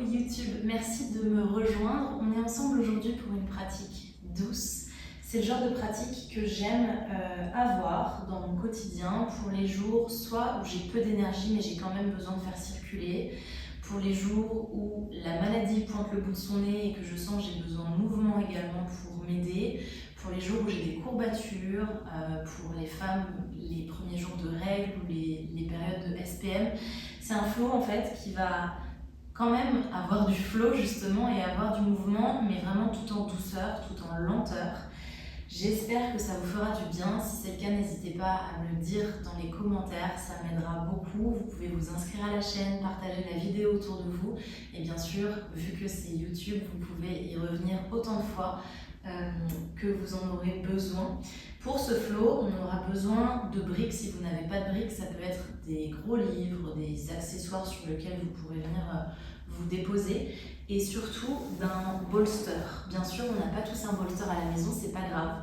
YouTube, merci de me rejoindre. On est ensemble aujourd'hui pour une pratique douce. C'est le genre de pratique que j'aime avoir dans mon quotidien pour les jours soit où j'ai peu d'énergie mais j'ai quand même besoin de faire circuler, pour les jours où la maladie pointe le bout de son nez et que je sens que j'ai besoin de mouvement également pour m'aider, pour les jours où j'ai des courbatures, pour les femmes, les premiers jours de règles ou les périodes de SPM. C'est un flow en fait qui va quand même avoir du flow justement et avoir du mouvement, mais vraiment tout en douceur, tout en lenteur. J'espère que ça vous fera du bien. Si c'est le cas, n'hésitez pas à me le dire dans les commentaires, ça m'aidera beaucoup. Vous pouvez vous inscrire à la chaîne, partager la vidéo autour de vous. Et bien sûr, vu que c'est YouTube, vous pouvez y revenir autant de fois que vous en aurez besoin. Pour ce flow, on aura besoin de briques. Si vous n'avez pas de briques, ça peut être des gros livres, des accessoires sur lesquels vous pourrez venir vous déposer. Et surtout d'un bolster. Bien sûr, on n'a pas tous un bolster à la maison, c'est pas grave.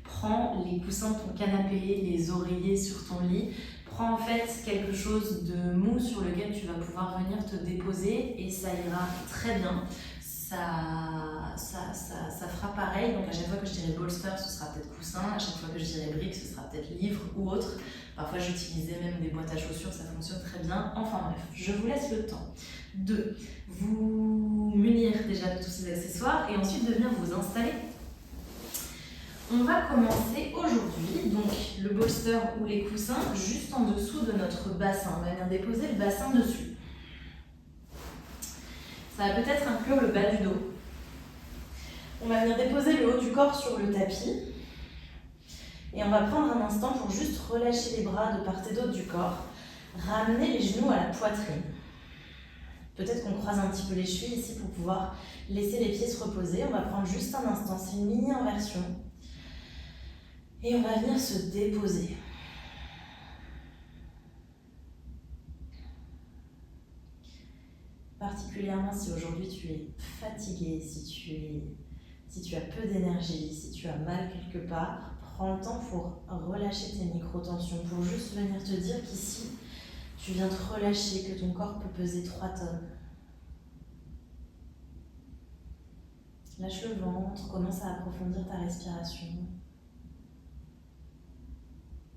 Prends les coussins de ton canapé, les oreillers sur ton lit. Prends en fait quelque chose de mou sur lequel tu vas pouvoir venir te déposer et ça ira très bien. Ça fera pareil. Donc à chaque fois que je dirai bolster, ce sera peut-être coussin. À chaque fois que je dirai brique, ce sera peut-être livre ou autre. Parfois j'utilisais même des boîtes à chaussures, ça fonctionne très bien. Enfin bref, je vous laisse le temps de vous munir déjà de tous ces accessoires et ensuite de venir vous installer. On va commencer aujourd'hui, donc le bolster ou les coussins juste en dessous de notre bassin. On va venir déposer le bassin dessus. Ça va peut-être inclure le bas du dos. On va venir déposer le haut du corps sur le tapis. Et on va prendre un instant pour juste relâcher les bras de part et d'autre du corps. Ramener les genoux à la poitrine. Peut-être qu'on croise un petit peu les chevilles ici pour pouvoir laisser les pieds se reposer. On va prendre juste un instant, c'est une mini-inversion. Et on va venir se déposer. Particulièrement si aujourd'hui tu es fatigué, si tu as peu d'énergie, si tu as mal quelque part, prends le temps pour relâcher tes micro-tensions, pour juste venir te dire qu'ici, tu viens te relâcher, que ton corps peut peser 3 tonnes. Lâche le ventre, commence à approfondir ta respiration.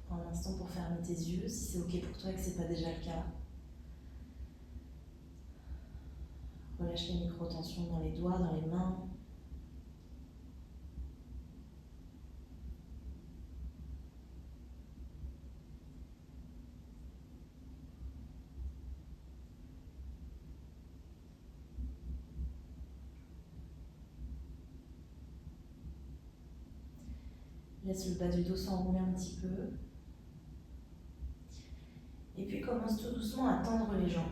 Prends un instant pour fermer tes yeux, si c'est ok pour toi et que ce n'est pas déjà le cas. Relâche les micro-tensions dans les doigts, dans les mains. Laisse le bas du dos s'enrouler un petit peu. Et puis commence tout doucement à tendre les jambes.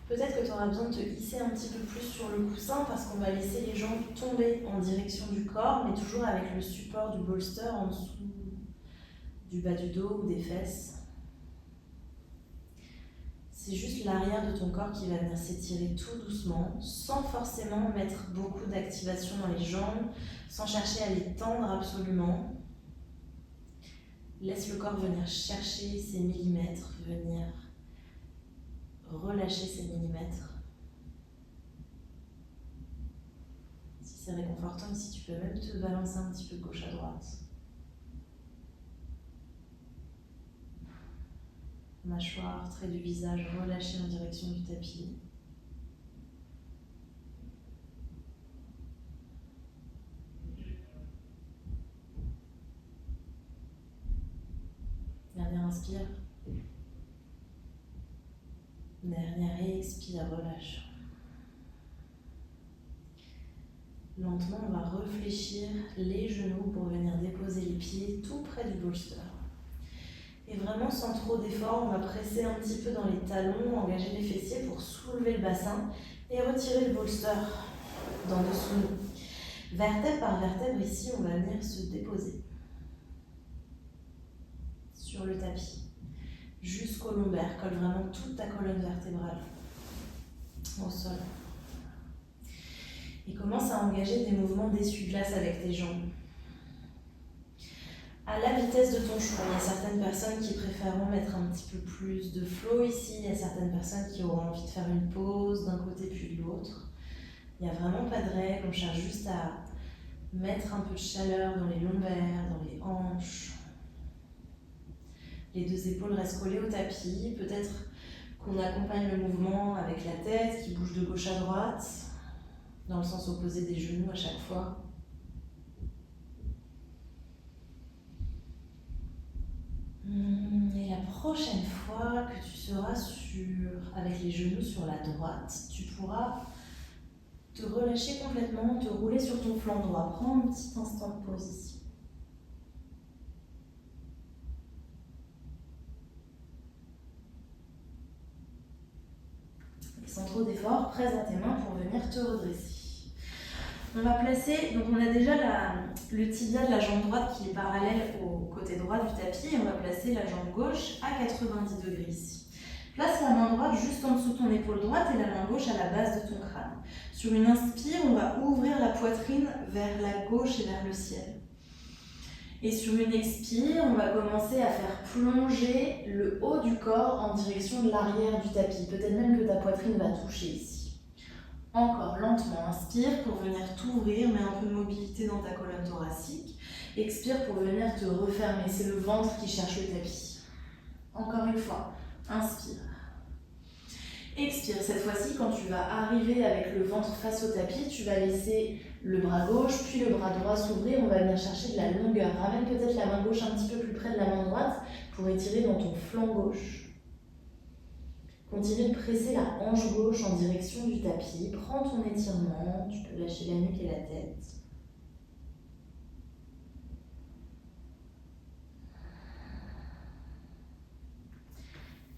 Peut-être que tu auras besoin de te hisser un petit peu plus sur le coussin parce qu'on va laisser les jambes tomber en direction du corps, mais toujours avec le support du bolster en dessous du bas du dos ou des fesses. C'est juste l'arrière de ton corps qui va venir s'étirer tout doucement, sans forcément mettre beaucoup d'activation dans les jambes, sans chercher à les tendre absolument. Laisse le corps venir chercher ses millimètres, venir relâcher ses millimètres. Si c'est réconfortant, ici tu peux même te balancer un petit peu de gauche à droite. Mâchoire, trait du visage relâché en direction du tapis. Dernière inspire. Dernière expire, relâche. Lentement, on va réfléchir les genoux pour venir déposer les pieds tout près du bolster. Et vraiment sans trop d'effort, on va presser un petit peu dans les talons, engager les fessiers pour soulever le bassin et retirer le bolster d'en dessous nous. Vertèbre par vertèbre, ici, on va venir se déposer sur le tapis. Jusqu'au lombaire, colle vraiment toute ta colonne vertébrale au sol. Et commence à engager des mouvements d'essuie-glace avec tes jambes. à la vitesse de ton choix. Il y a certaines personnes qui préfèrent mettre un petit peu plus de flow ici, il y a certaines personnes qui auront envie de faire une pause d'un côté puis de l'autre. Il n'y a vraiment pas de règle, on cherche juste à mettre un peu de chaleur dans les lombaires, dans les hanches. Les deux épaules restent collées au tapis, peut-être qu'on accompagne le mouvement avec la tête qui bouge de gauche à droite, dans le sens opposé des genoux à chaque fois. Et la prochaine fois que tu seras avec les genoux sur la droite, tu pourras te relâcher complètement, te rouler sur ton flanc droit. Prends un petit instant de pause ici. Et sans trop d'effort, presse dans tes mains pour venir te redresser. On va placer, donc on a déjà le tibia de la jambe droite qui est parallèle au côté droit du tapis, et on va placer la jambe gauche à 90 degrés ici. Place la main droite juste en dessous de ton épaule droite et la main gauche à la base de ton crâne. Sur une inspire, on va ouvrir la poitrine vers la gauche et vers le ciel. Et sur une expire, on va commencer à faire plonger le haut du corps en direction de l'arrière du tapis. Peut-être même que ta poitrine va toucher ici. Encore lentement, inspire pour venir t'ouvrir, mets un peu de mobilité dans ta colonne thoracique. Expire pour venir te refermer, c'est le ventre qui cherche le tapis. Encore une fois, inspire. Expire, cette fois-ci, quand tu vas arriver avec le ventre face au tapis, tu vas laisser le bras gauche, puis le bras droit s'ouvrir, on va venir chercher de la longueur. Ramène peut-être la main gauche un petit peu plus près de la main droite pour étirer dans ton flanc gauche. Continue de presser la hanche gauche en direction du tapis. Prends ton étirement, tu peux lâcher la nuque et la tête.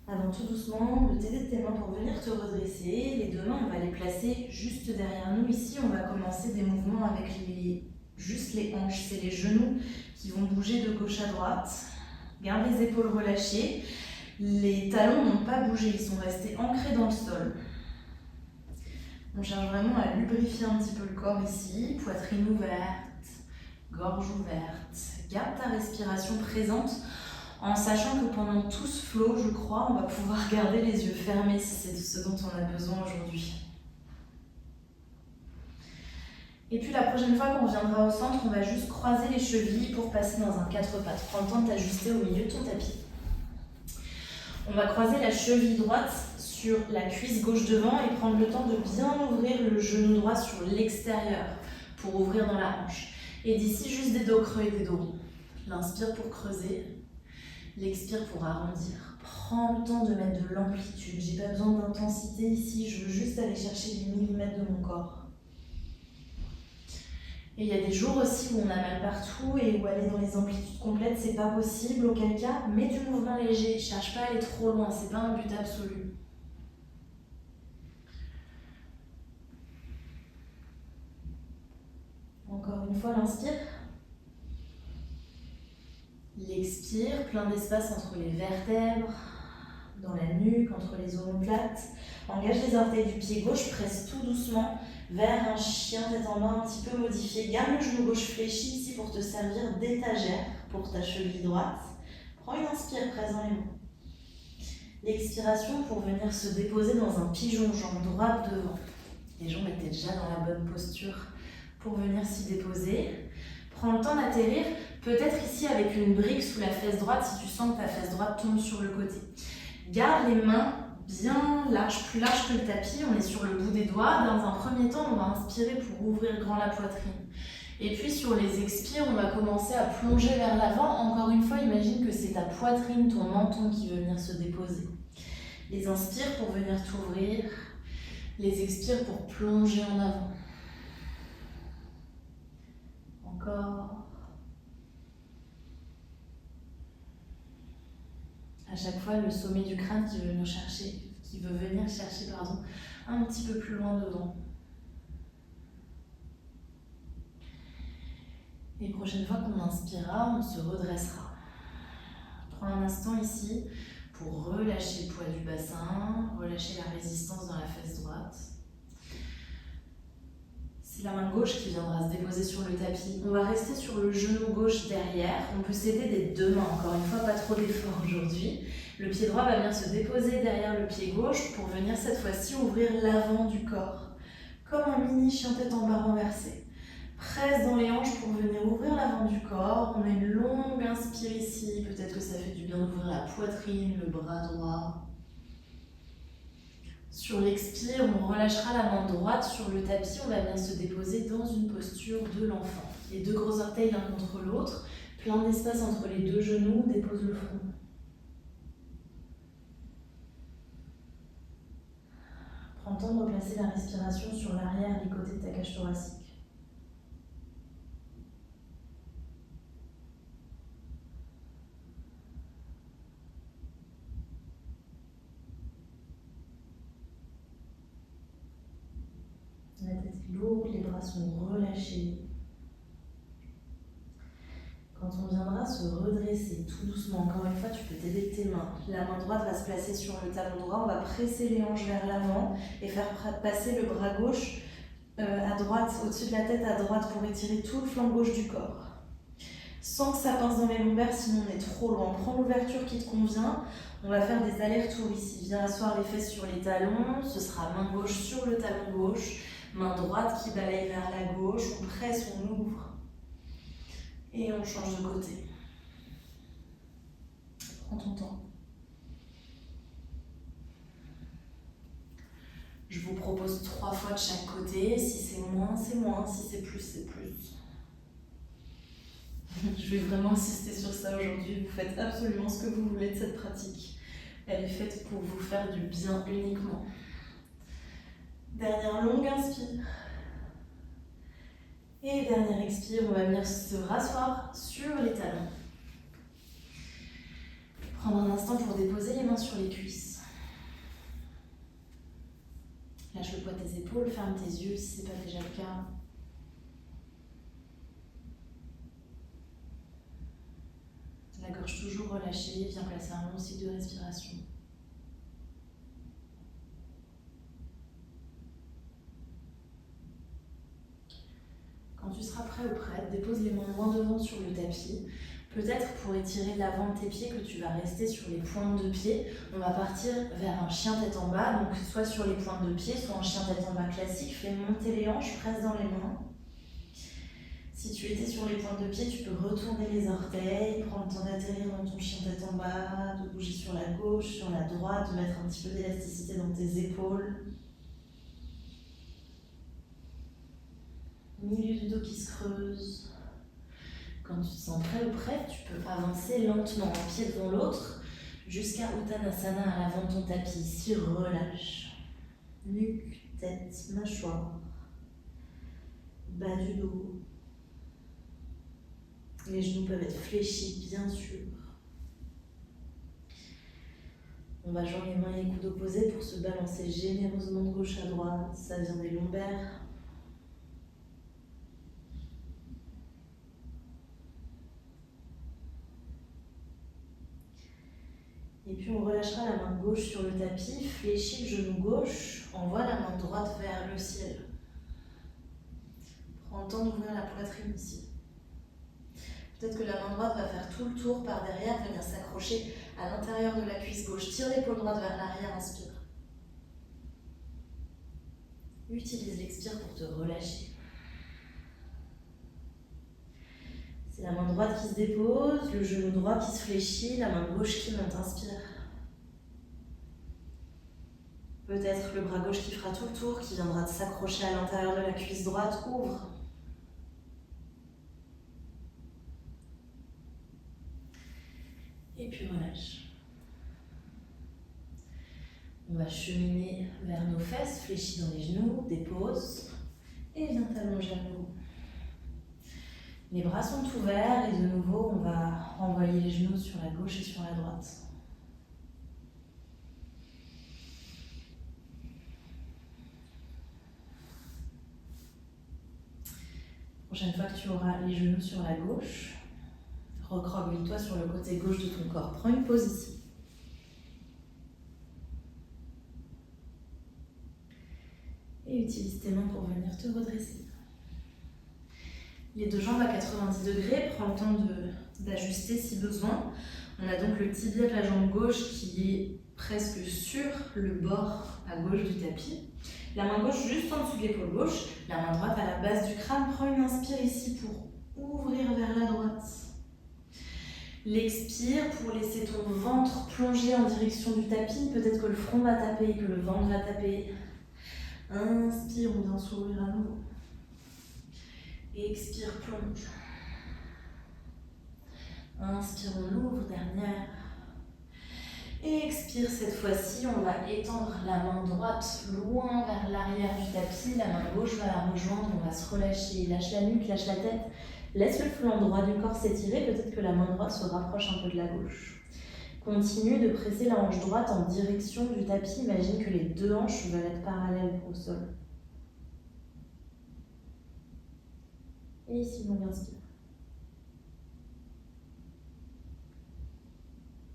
Avant tout doucement, de t'aider de tes mains pour venir te redresser. Les deux mains, on va les placer juste derrière nous. Ici, on va commencer des mouvements avec juste les hanches. C'est les genoux qui vont bouger de gauche à droite. Garde les épaules relâchées. Les talons n'ont pas bougé, ils sont restés ancrés dans le sol. On cherche vraiment à lubrifier un petit peu le corps ici. Poitrine ouverte, gorge ouverte. Garde ta respiration présente en sachant que pendant tout ce flow, je crois, on va pouvoir garder les yeux fermés si c'est ce dont on a besoin aujourd'hui. Et puis la prochaine fois qu'on reviendra au centre, on va juste croiser les chevilles pour passer dans un 4 pattes. Prends le temps de t'ajuster au milieu de ton tapis. On va croiser la cheville droite sur la cuisse gauche devant et prendre le temps de bien ouvrir le genou droit sur l'extérieur pour ouvrir dans la hanche. Et d'ici, juste des dos creux et des dos ronds. L'inspire pour creuser, l'expire pour arrondir. Prends le temps de mettre de l'amplitude. J'ai pas besoin d'intensité ici, je veux juste aller chercher les millimètres de mon corps. Et il y a des jours aussi où on a mal partout et où aller dans les amplitudes complètes, c'est pas possible. Auquel cas, mets du mouvement léger. Cherche pas à aller trop loin, c'est pas un but absolu. Encore une fois, l'inspire. L'expire, plein d'espace entre les vertèbres, dans la nuque, entre les omoplates. Engage les orteils du pied gauche, presse tout doucement vers un chien tête en bas un petit peu modifié. Garde le genou gauche fléchi ici pour te servir d'étagère pour ta cheville droite. Prends une inspire, presse dans les mains. L'expiration pour venir se déposer dans un pigeon, jambe droite devant. Les jambes étaient déjà dans la bonne posture pour venir s'y déposer. Prends le temps d'atterrir, peut-être ici avec une brique sous la fesse droite si tu sens que ta fesse droite tombe sur le côté. Garde les mains bien larges, plus larges que le tapis, on est sur le bout des doigts. Dans un premier temps, on va inspirer pour ouvrir grand la poitrine. Et puis sur les expires, on va commencer à plonger vers l'avant. Encore une fois, imagine que c'est ta poitrine, ton menton qui veut venir se déposer. Les inspires pour venir t'ouvrir, les expires pour plonger en avant. Encore. À chaque fois, le sommet du crâne qui veut venir chercher, un petit peu plus loin devant. Et prochaine fois qu'on inspirera, on se redressera. Prends un instant ici pour relâcher le poids du bassin, relâcher la résistance dans la fesse droite. C'est la main gauche qui viendra se déposer sur le tapis. On va rester sur le genou gauche derrière. On peut s'aider des deux mains. Encore une fois, pas trop d'effort aujourd'hui. Le pied droit va venir se déposer derrière le pied gauche pour venir cette fois-ci ouvrir l'avant du corps. Comme un mini chien tête en bas renversé. Presse dans les hanches pour venir ouvrir l'avant du corps. On a une longue inspire ici. Peut-être que ça fait du bien d'ouvrir la poitrine, le bras droit. Sur l'expire, on relâchera la main droite sur le tapis. On va venir se déposer dans une posture de l'enfant. Les deux gros orteils l'un contre l'autre. Plein d'espace entre les deux genoux. Dépose le front. Prends le temps de replacer la respiration sur l'arrière des côtés de ta cage thoracique. La tête est lourde, les bras sont relâchés. Quand on viendra se redresser tout doucement, encore une fois, tu peux t'aider de tes mains. La main droite va se placer sur le talon droit, on va presser les hanches vers l'avant et faire passer le bras gauche à droite, au-dessus de la tête à droite pour étirer tout le flanc gauche du corps. Sans que ça pince dans les lombaires, sinon on est trop loin. Prends l'ouverture qui te convient. On va faire des allers-retours ici. Viens asseoir les fesses sur les talons. Ce sera main gauche sur le talon gauche. Main droite qui balaye vers la gauche. On presse, on ouvre. Et on change de côté. Prends ton temps. Je vous propose 3 fois de chaque côté. Si c'est moins, c'est moins. Si c'est plus, c'est plus. Je vais vraiment insister sur ça aujourd'hui. Vous faites absolument ce que vous voulez de cette pratique. Elle est faite pour vous faire du bien uniquement. Dernière longue inspire. Et dernière expire, on va venir se rasseoir sur les talons. Prendre un instant pour déposer les mains sur les cuisses. Lâche le poids de tes épaules, ferme tes yeux si ce n'est pas déjà le cas. La gorge toujours relâchée, viens placer un long cycle de respiration. Quand tu seras prêt ou prête, dépose les mains loin devant sur le tapis. Peut-être pour étirer l'avant de tes pieds que tu vas rester sur les pointes de pied. On va partir vers un chien tête en bas, donc soit sur les pointes de pied, soit un chien tête en bas classique. Fais monter les hanches, presse dans les mains. Si tu étais sur les pointes de pied, tu peux retourner les orteils, prendre le temps d'atterrir dans ton chien tête en bas, de bouger sur la gauche, sur la droite, de mettre un petit peu d'élasticité dans tes épaules. Milieu du dos qui se creuse. Quand tu te sens prêt ou prête, tu peux avancer lentement, un pied devant l'autre, jusqu'à Uttanasana à l'avant de ton tapis. Ici, relâche. Nuque, tête, mâchoire, bas du dos. Les genoux peuvent être fléchis, bien sûr. On va joindre les mains et les coudes opposés pour se balancer généreusement de gauche à droite. Ça vient des lombaires. Et puis on relâchera la main gauche sur le tapis, fléchit le genou gauche, envoie la main droite vers le ciel. Prends le temps d'ouvrir la poitrine ici. Peut-être que la main droite va faire tout le tour par derrière, venir s'accrocher à l'intérieur de la cuisse gauche. Tire l'épaule droite vers l'arrière, inspire. Utilise l'expire pour te relâcher. C'est la main droite qui se dépose, le genou droit qui se fléchit, la main gauche qui monte, inspire. Peut-être le bras gauche qui fera tout le tour, qui viendra s'accrocher à l'intérieur de la cuisse droite, ouvre. Et puis relâche. On va cheminer vers nos fesses, fléchis dans les genoux, dépose et viens t'allonger à nouveau. Les bras sont ouverts et de nouveau on va renvoyer les genoux sur la gauche et sur la droite. Prochaine fois que tu auras les genoux sur la gauche, recroqueville-toi sur le côté gauche de ton corps. Prends une pause ici. Et utilise tes mains pour venir te redresser. Les deux jambes à 90 degrés, prends le temps d'ajuster si besoin. On a donc le tibia de la jambe gauche qui est presque sur le bord à gauche du tapis. La main gauche juste en dessous de l'épaule gauche, la main droite à la base du crâne. Prends une inspire ici pour ouvrir vers la droite. L'expire pour laisser ton ventre plonger en direction du tapis. Peut-être que le front va taper, que le ventre va taper. Inspire, on vient s'ouvrir à nouveau. Expire, plonge. Inspire, on ouvre, dernière. Expire, cette fois-ci, on va étendre la main droite loin vers l'arrière du tapis. La main gauche va la rejoindre, on va se relâcher. Lâche la nuque, lâche la tête. Laisse le flanc droit du corps s'étirer. Peut-être que la main droite se rapproche un peu de la gauche. Continue de presser la hanche droite en direction du tapis. Imagine que les deux hanches veulent être parallèles au sol. Et ici, longue inspire.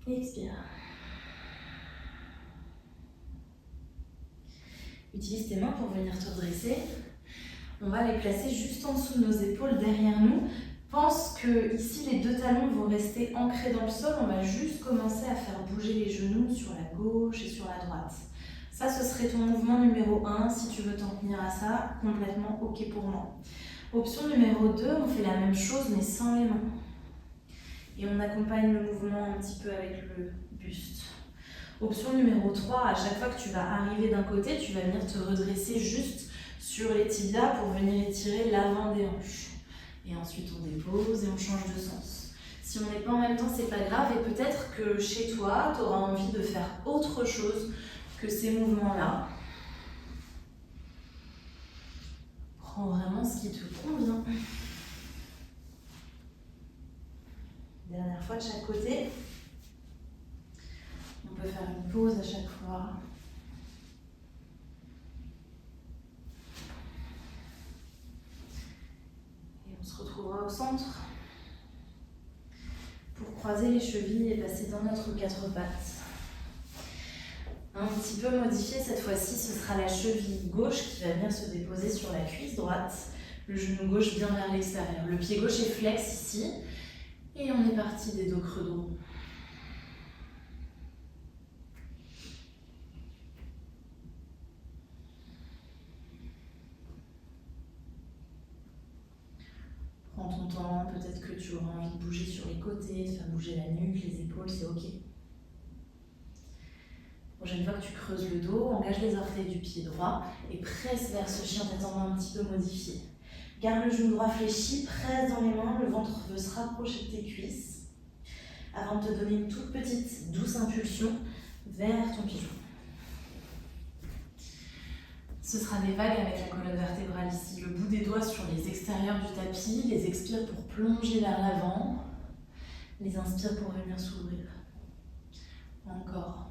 Expire. Utilise tes mains pour venir te redresser. On va les placer juste en dessous de nos épaules, derrière nous. Pense que ici, les deux talons vont rester ancrés dans le sol. On va juste commencer à faire bouger les genoux sur la gauche et sur la droite. Ça, ce serait ton mouvement numéro 1. Si tu veux t'en tenir à ça, complètement OK pour moi. Option numéro 2, on fait la même chose mais sans les mains. Et on accompagne le mouvement un petit peu avec le buste. Option numéro 3, à chaque fois que tu vas arriver d'un côté, tu vas venir te redresser juste sur les tibias pour venir étirer l'avant des hanches. Et ensuite on dépose et on change de sens. Si on n'est pas en même temps, c'est pas grave. Et peut-être que chez toi, tu auras envie de faire autre chose que ces mouvements-là. Prends vraiment ce qui te convient. Dernière fois de chaque côté. On peut faire une pause à chaque fois. Et on se retrouvera au centre pour croiser les chevilles et passer dans notre quatre pattes. Un petit peu modifié cette fois-ci, ce sera la cheville gauche qui va venir se déposer sur la cuisse droite. Le genou gauche bien vers l'extérieur. Le pied gauche est flex ici. Et on est parti des dos creux droits. Prends ton temps, peut-être que tu auras envie de bouger sur les côtés, de faire bouger la nuque, les épaules, c'est OK. Prochaine fois que tu creuses le dos, engage les orteils du pied droit et presse vers ce chien tête en main un petit peu modifié. Garde le genou droit fléchi, presse dans les mains, le ventre veut se rapprocher de tes cuisses avant de te donner une toute petite douce impulsion vers ton pigeon. Ce sera des vagues avec la colonne vertébrale ici, le bout des doigts sur les extérieurs du tapis, les expires pour plonger vers l'avant, les inspires pour venir s'ouvrir. Encore.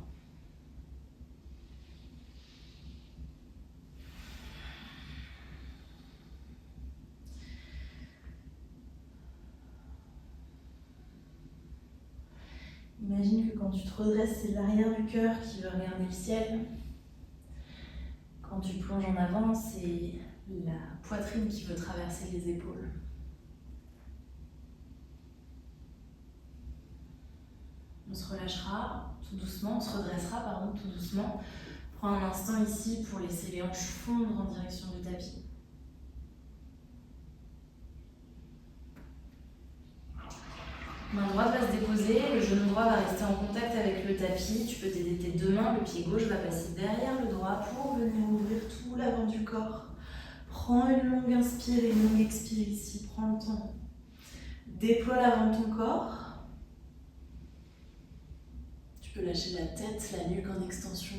Imagine que quand tu te redresses, c'est l'arrière du cœur qui veut regarder le ciel. Quand tu plonges en avant, c'est la poitrine qui veut traverser les épaules. On se relâchera tout doucement, on se redressera pardon, tout doucement. Prends un instant ici pour laisser les hanches fondre en direction du tapis. Main droite va se déposer, le genou droit va rester en contact avec le tapis. Tu peux t'aider tes deux mains, le pied gauche va passer derrière le droit pour venir ouvrir tout l'avant du corps. Prends une longue inspire et une longue expire ici, prends le temps. Déploie l'avant de ton corps. Tu peux lâcher la tête, la nuque en extension.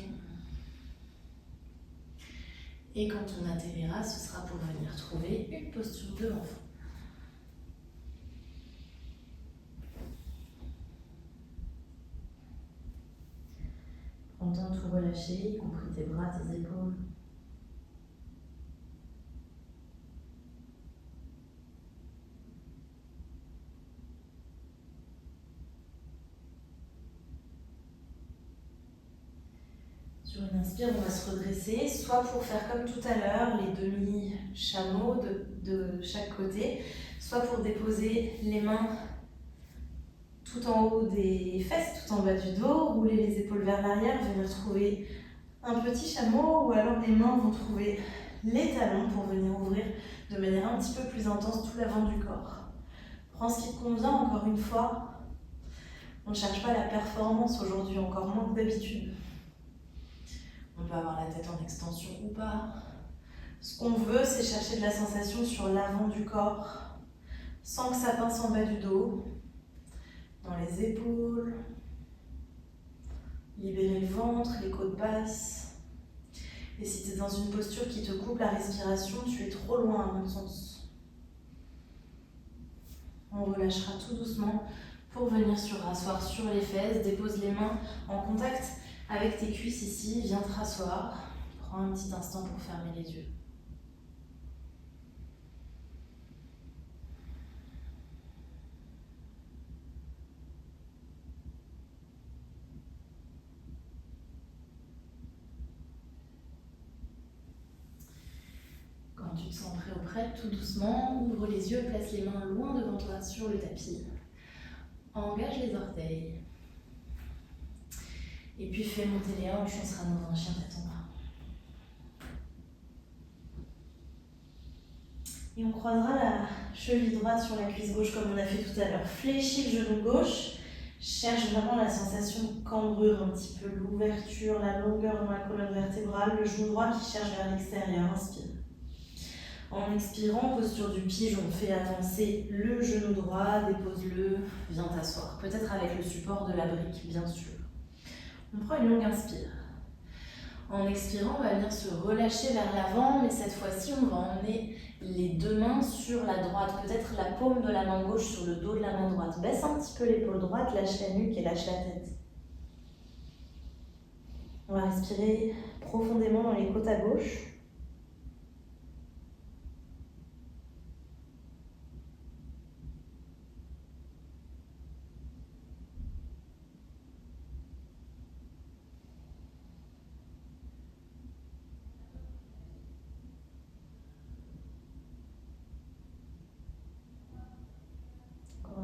Et quand on atterrira, ce sera pour venir trouver une posture de l'enfant. Prends le temps de tout relâcher, y compris tes bras, tes épaules. Sur une inspire, on va se redresser, soit pour faire comme tout à l'heure, les demi-chameaux de chaque côté, soit pour déposer les mains tout en haut des fesses, tout en bas du dos, rouler les épaules vers l'arrière, venir trouver un petit chameau, ou alors les mains vont trouver les talons pour venir ouvrir de manière un petit peu plus intense tout l'avant du corps. Prends ce qui te convient, encore une fois. On ne cherche pas la performance aujourd'hui, encore moins que d'habitude. On peut avoir la tête en extension ou pas. Ce qu'on veut, c'est chercher de la sensation sur l'avant du corps, sans que ça pince en bas du dos, dans les épaules. Libérer le ventre, les côtes basses. Et si tu es dans une posture qui te coupe la respiration, tu es trop loin à mon sens. On relâchera tout doucement pour venir se rasseoir sur les fesses. Dépose les mains en contact avec tes cuisses ici. Viens te rasseoir. Prends un petit instant pour fermer les yeux. Quand tu te sens prêt ou prête, tout doucement, ouvre les yeux, place les mains loin devant toi sur le tapis. Engage les orteils. Et puis fais monter les hanches, on sera dans un chien tête en bas. Et on croisera la cheville droite sur la cuisse gauche comme on a fait tout à l'heure. Fléchis le genou gauche. Cherche vraiment la sensation de cambrure, un petit peu l'ouverture, la longueur dans la colonne vertébrale. Le genou droit qui cherche vers l'extérieur. Inspire. En expirant, posture du pigeon, fais avancer le genou droit, dépose-le, viens t'asseoir. Peut-être avec le support de la brique, bien sûr. On prend une longue inspire. En expirant, on va venir se relâcher vers l'avant, mais cette fois-ci, on va emmener les deux mains sur la droite. Peut-être la paume de la main gauche sur le dos de la main droite. Baisse un petit peu l'épaule droite, lâche la nuque et lâche la tête. On va respirer profondément dans les côtes à gauche.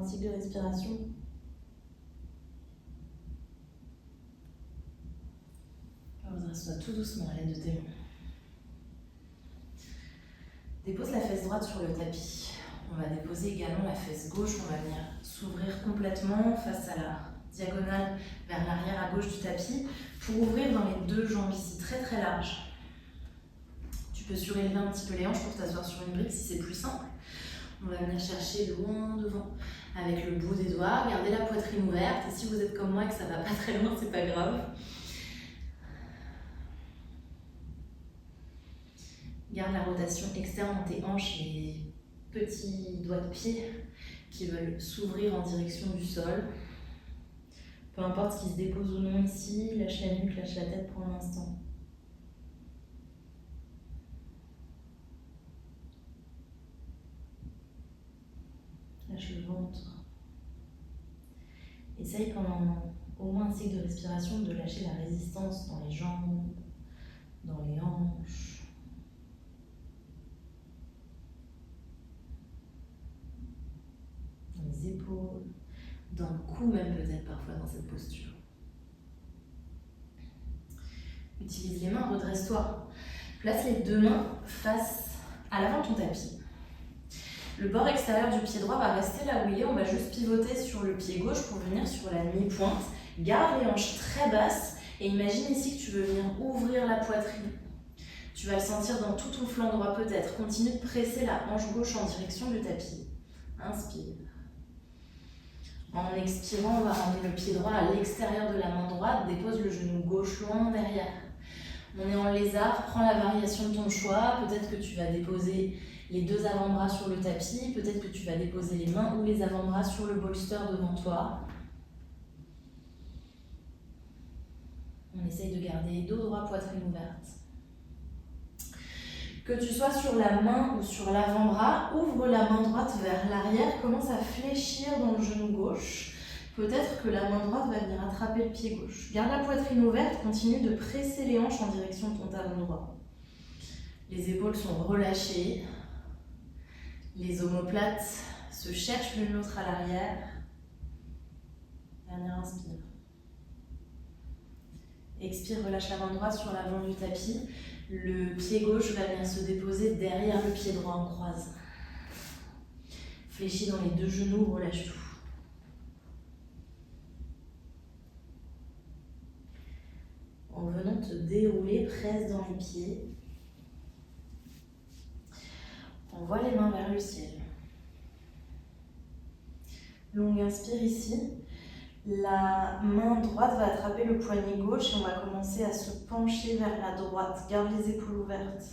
Un cycle de respiration. Rassois tout doucement à l'aide de tes mains. Dépose la fesse droite sur le tapis. On va déposer également la fesse gauche. On va venir s'ouvrir complètement face à la diagonale vers l'arrière à gauche du tapis pour ouvrir dans les deux jambes ici, très très large. Tu peux surélever un petit peu les hanches pour t'asseoir sur une brique si c'est plus simple. On va venir chercher loin devant avec le bout des doigts. Gardez la poitrine ouverte. Et si vous êtes comme moi et que ça va pas très loin, c'est pas grave. Garde la rotation externe dans tes hanches, les petits doigts de pied qui veulent s'ouvrir en direction du sol. Peu importe ce qui se dépose ou non ici, lâche la nuque, lâche la tête pour un instant. Lâche le ventre. Essaye pendant au moins un cycle de respiration de lâcher la résistance dans les jambes, dans les hanches. Dans les épaules, dans le cou même peut-être parfois dans cette posture. Utilise les mains, redresse-toi. Place les deux mains face à l'avant de ton tapis. Le bord extérieur du pied droit va rester là où il est, on va juste pivoter sur le pied gauche pour venir sur la mi-pointe. Garde les hanches très basses et imagine ici que tu veux venir ouvrir la poitrine. Tu vas le sentir dans tout ton flanc droit peut-être. Continue de presser la hanche gauche en direction du tapis. Inspire. En expirant, on va ramener le pied droit à l'extérieur de la main droite. Dépose le genou gauche loin derrière. On est en lézard, prends la variation de ton choix. Peut-être que tu vas déposer les deux avant-bras sur le tapis. Peut-être que tu vas déposer les mains ou les avant-bras sur le bolster devant toi. On essaye de garder dos droit, poitrine ouverte. Que tu sois sur la main ou sur l'avant-bras, ouvre la main droite vers l'arrière, commence à fléchir dans le genou gauche. Peut-être que la main droite va venir attraper le pied gauche. Garde la poitrine ouverte, continue de presser les hanches en direction de ton talon droit. Les épaules sont relâchées. Les omoplates se cherche l'une l'autre à l'arrière. Dernière inspire. Expire, relâche la main droite sur l'avant du tapis. Le pied gauche va venir se déposer derrière le pied droit, on croise. Fléchis dans les deux genoux, relâche tout. En venant te dérouler, presse dans les pieds. Envoie les mains vers le ciel. Longue inspire ici. La main droite va attraper le poignet gauche et on va commencer à se pencher vers la droite. Garde les épaules ouvertes.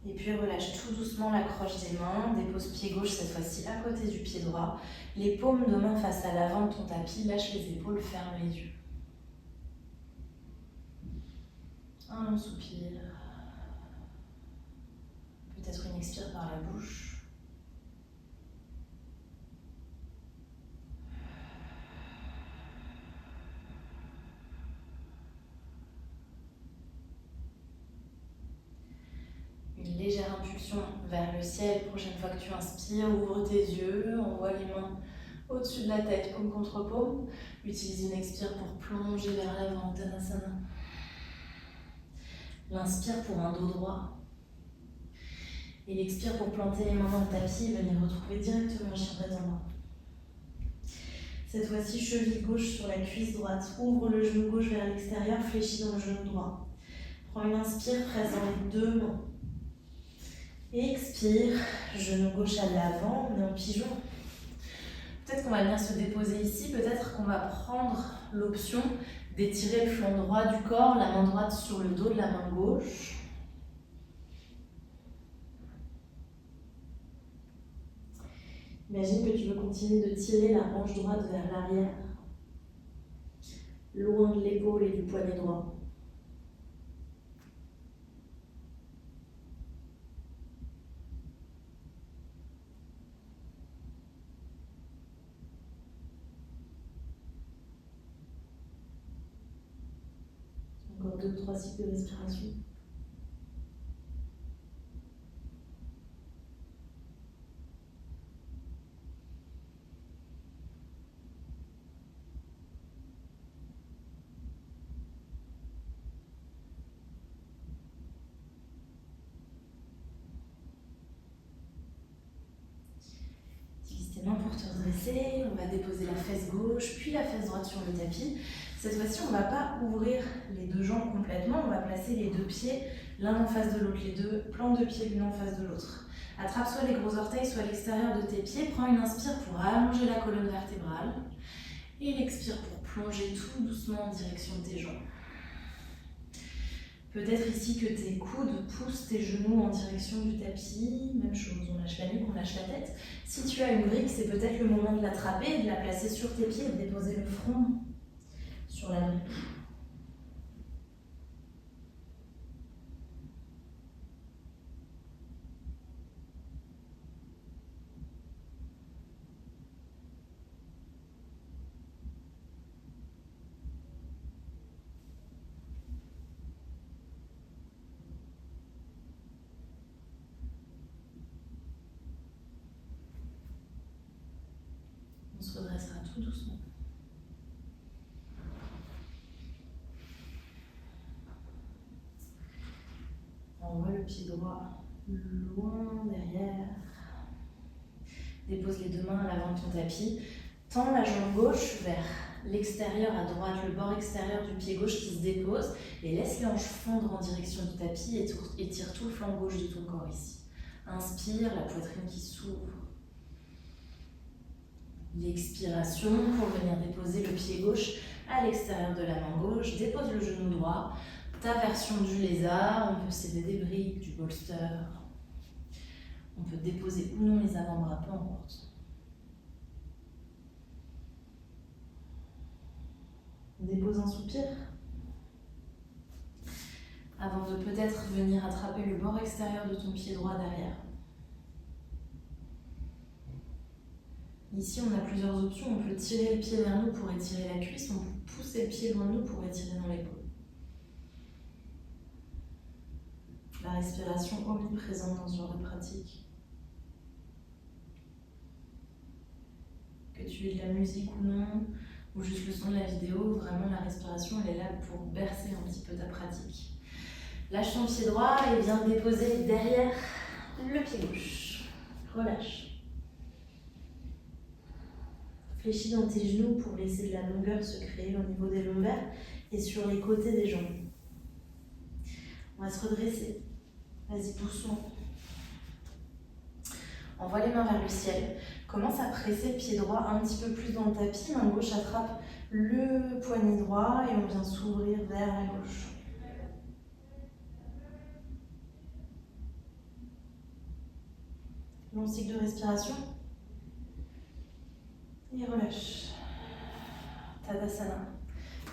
Et puis relâche tout doucement la croche des mains. Dépose pied gauche cette fois-ci à côté du pied droit. Les paumes de main face à l'avant de ton tapis. Lâche les épaules, ferme les yeux. Un long soupir. Peut-être une expire par la bouche. Une légère impulsion vers le ciel. Prochaine fois que tu inspires, ouvre tes yeux, envoie les mains au-dessus de la tête, paume contre paume. Utilise une expire pour plonger vers l'avant, Tadasana. L'inspire pour un dos droit. Et l'expire pour planter les mains dans le tapis et venir retrouver directement chien tête en bas. Cette fois-ci, cheville gauche sur la cuisse droite. Ouvre le genou gauche vers l'extérieur, fléchis dans le genou droit. Prends une inspire, presse dans les deux mains. Expire, genou gauche à l'avant, on est en pigeon. Peut-être qu'on va venir se déposer ici, peut-être qu'on va prendre l'option d'étirer le flanc droit du corps, la main droite sur le dos de la main gauche. Imagine que tu veux continuer de tirer la hanche droite vers l'arrière, loin de l'épaule et du poignet droit. Encore 2 ou 3 cycles de respiration. Pour te redresser, on va déposer la fesse gauche, puis la fesse droite sur le tapis. Cette fois-ci, on ne va pas ouvrir les deux jambes complètement, on va placer les deux pieds l'un en face de l'autre, les deux plans de pieds l'une en face de l'autre. Attrape soit les gros orteils, soit l'extérieur de tes pieds. Prends une inspire pour allonger la colonne vertébrale et l'expire pour plonger tout doucement en direction de tes jambes. Peut-être ici que tes coudes poussent tes genoux en direction du tapis. Même chose, on lâche la nuque, on lâche la tête. Si tu as une brique, c'est peut-être le moment de l'attraper, de la placer sur tes pieds et de déposer le front sur la brique. On se redressera tout doucement. Envoie le pied droit loin derrière. Dépose les deux mains à l'avant de ton tapis. Tends la jambe gauche vers l'extérieur à droite, le bord extérieur du pied gauche qui se dépose. Et laisse les hanches fondre en direction du tapis et étire tout le flanc gauche de ton corps ici. Inspire, la poitrine qui s'ouvre. L'expiration pour venir déposer le pied gauche à l'extérieur de la main gauche. Dépose le genou droit. Ta version du lézard, on peut s'aider des briques, du bolster. On peut déposer ou non les avant-bras, peu importe. Dépose un soupir. Avant de peut-être venir attraper le bord extérieur de ton pied droit derrière. Ici, on a plusieurs options. On peut tirer le pied vers nous pour étirer la cuisse. On peut pousser le pied loin de nous pour étirer dans l'épaule. respiration omniprésente dans ce genre de pratique. Que tu aies de la musique ou non, ou juste le son de la vidéo, vraiment la respiration elle est là pour bercer un petit peu ta pratique. Lâche ton pied droit et viens déposer derrière le pied gauche. Relâche. Fléchis dans tes genoux pour laisser de la longueur se créer au niveau des lombaires et sur les côtés des jambes. On va se redresser. Vas-y, doucement. Envoie les mains vers le ciel. Commence à presser le pied droit un petit peu plus dans le tapis. Main gauche attrape le poignet droit et on vient s'ouvrir vers la gauche. Long cycle de respiration. Et relâche. Tadasana.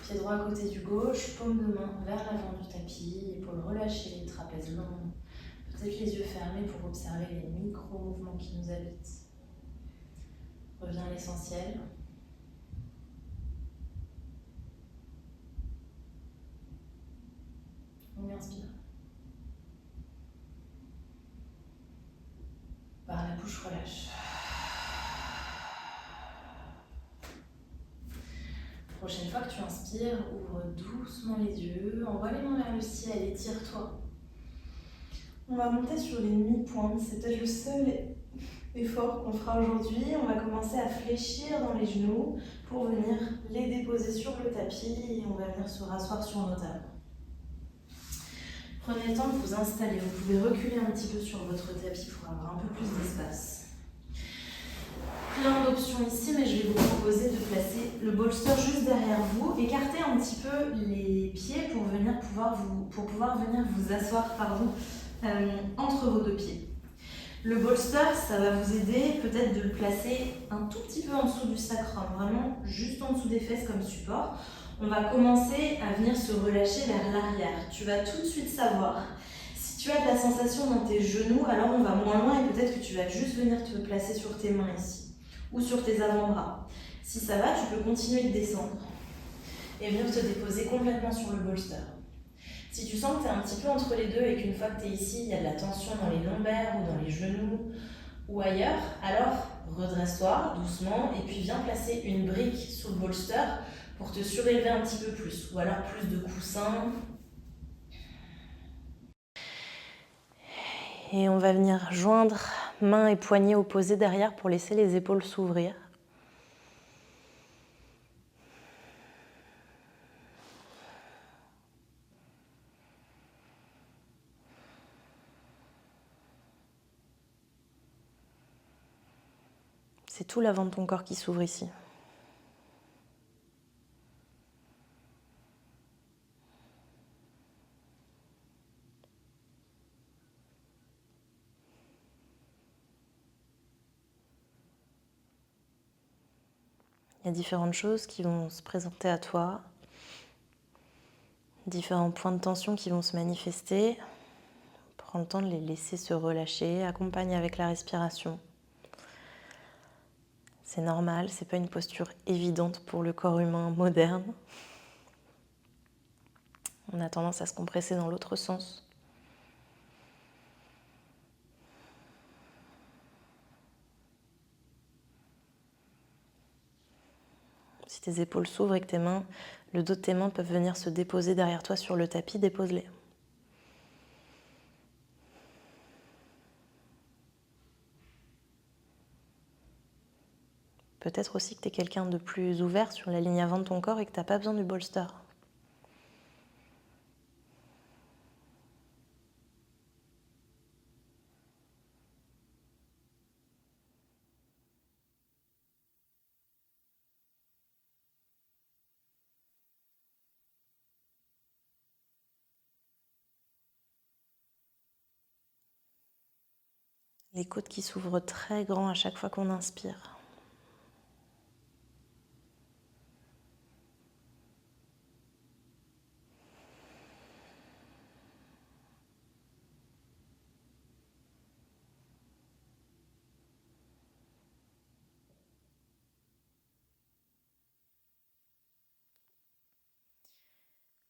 Pied droit à côté du gauche, paume de main vers l'avant du tapis, épaules relâchées, trapèze long. Peut-être les yeux fermés pour observer les micro-mouvements qui nous habitent. Reviens à l'essentiel. On inspire. Par la bouche, relâche. Prochaine fois que tu inspires, ouvre doucement les yeux, envoie les mains vers le ciel et tire-toi. On va monter sur les demi-pointes, c'est peut-être le seul effort qu'on fera aujourd'hui. On va commencer à fléchir dans les genoux pour venir les déposer sur le tapis et on va venir se rasseoir sur nos talons. Prenez le temps de vous installer, vous pouvez reculer un petit peu sur votre tapis pour avoir un peu plus d'espace. Plein d'options ici, mais je vais vous proposer de placer le bolster juste derrière vous. Écartez un petit peu les pieds pour pouvoir venir vous asseoir entre vos deux pieds. Le bolster, ça va vous aider peut-être de le placer un tout petit peu en dessous du sacrum, vraiment juste en dessous des fesses comme support. On va commencer à venir se relâcher vers l'arrière. Tu vas tout de suite savoir si tu as de la sensation dans tes genoux, alors on va moins loin et peut-être que tu vas juste venir te placer sur tes mains ici ou sur tes avant-bras. Si ça va, tu peux continuer de descendre et venir te déposer complètement sur le bolster. Si tu sens que tu es un petit peu entre les deux et qu'une fois que tu es ici, il y a de la tension dans les lombaires ou dans les genoux ou ailleurs, alors redresse-toi doucement et puis viens placer une brique sous le bolster pour te surélever un petit peu plus, ou alors plus de coussins. Et on va venir joindre mains et poignets opposés derrière pour laisser les épaules s'ouvrir. C'est tout l'avant de ton corps qui s'ouvre ici. Il y a différentes choses qui vont se présenter à toi, différents points de tension qui vont se manifester. Prends le temps de les laisser se relâcher, accompagne avec la respiration. C'est normal, c'est pas une posture évidente pour le corps humain moderne. On a tendance à se compresser dans l'autre sens. Si tes épaules s'ouvrent et que le dos de tes mains peuvent venir se déposer derrière toi sur le tapis, dépose-les. Peut-être aussi que tu es quelqu'un de plus ouvert sur la ligne avant de ton corps et que tu n'as pas besoin du bolster. Les côtes qui s'ouvrent très grand à chaque fois qu'on inspire.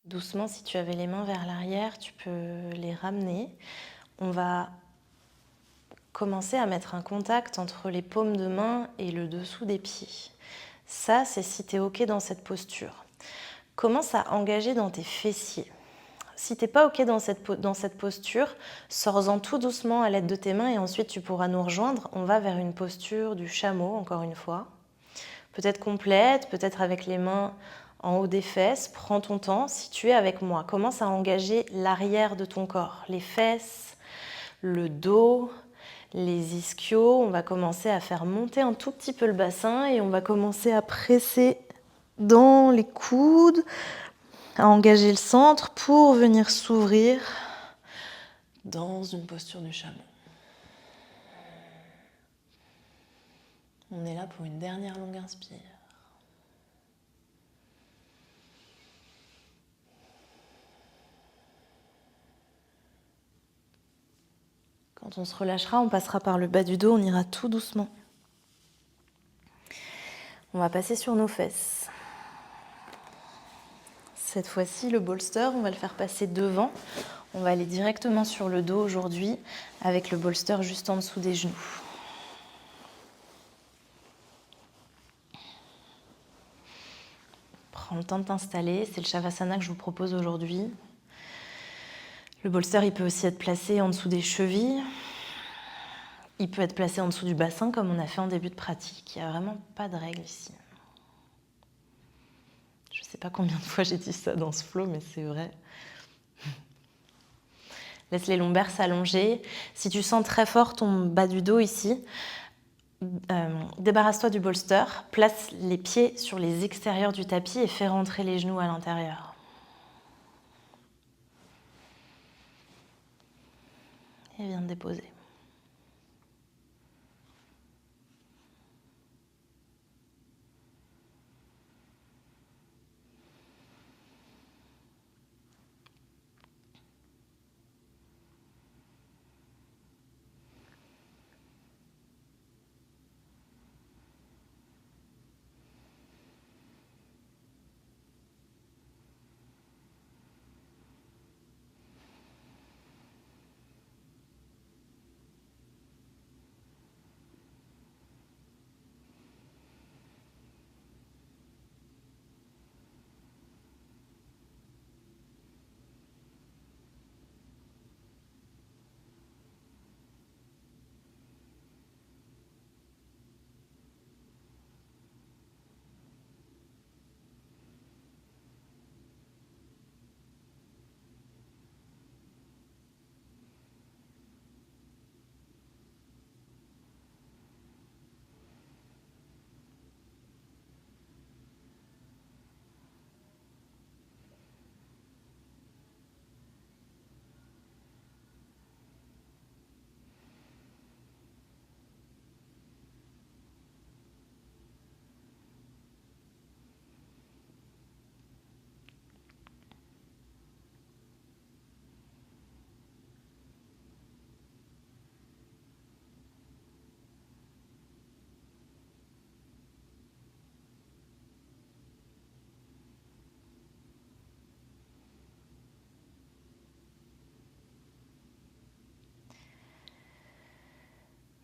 Doucement, si tu avais les mains vers l'arrière, tu peux les ramener. On va commencer à mettre un contact entre les paumes de main et le dessous des pieds. Ça, c'est si tu es OK dans cette posture. Commence à engager dans tes fessiers. Si tu n'es pas OK dans cette posture, sors-en tout doucement à l'aide de tes mains et ensuite tu pourras nous rejoindre. On va vers une posture du chameau, encore une fois. Peut-être complète, peut-être avec les mains en haut des fesses. Prends ton temps. Si tu es avec moi, commence à engager l'arrière de ton corps, les fesses, le dos, les ischios. On va commencer à faire monter un tout petit peu le bassin et on va commencer à presser dans les coudes, à engager le centre pour venir s'ouvrir dans une posture du chameau. On est là pour une dernière longue inspire. Quand on se relâchera, on passera par le bas du dos, on ira tout doucement. On va passer sur nos fesses. Cette fois-ci, le bolster, on va le faire passer devant. On va aller directement sur le dos aujourd'hui avec le bolster juste en dessous des genoux. Prends le temps de t'installer, c'est le Shavasana que je vous propose aujourd'hui. Le bolster, il peut aussi être placé en dessous des chevilles. Il peut être placé en dessous du bassin comme on a fait en début de pratique. Il n'y a vraiment pas de règle ici. Je ne sais pas combien de fois j'ai dit ça dans ce flow, mais c'est vrai. Laisse les lombaires s'allonger. Si tu sens très fort ton bas du dos ici, débarrasse-toi du bolster, place les pieds sur les extérieurs du tapis et fais rentrer les genoux à l'intérieur. Et viens te déposer.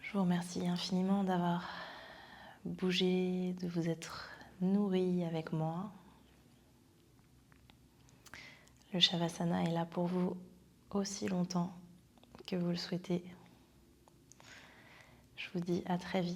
Je vous remercie infiniment d'avoir bougé, de vous être nourri avec moi. Le Shavasana est là pour vous aussi longtemps que vous le souhaitez. Je vous dis à très vite.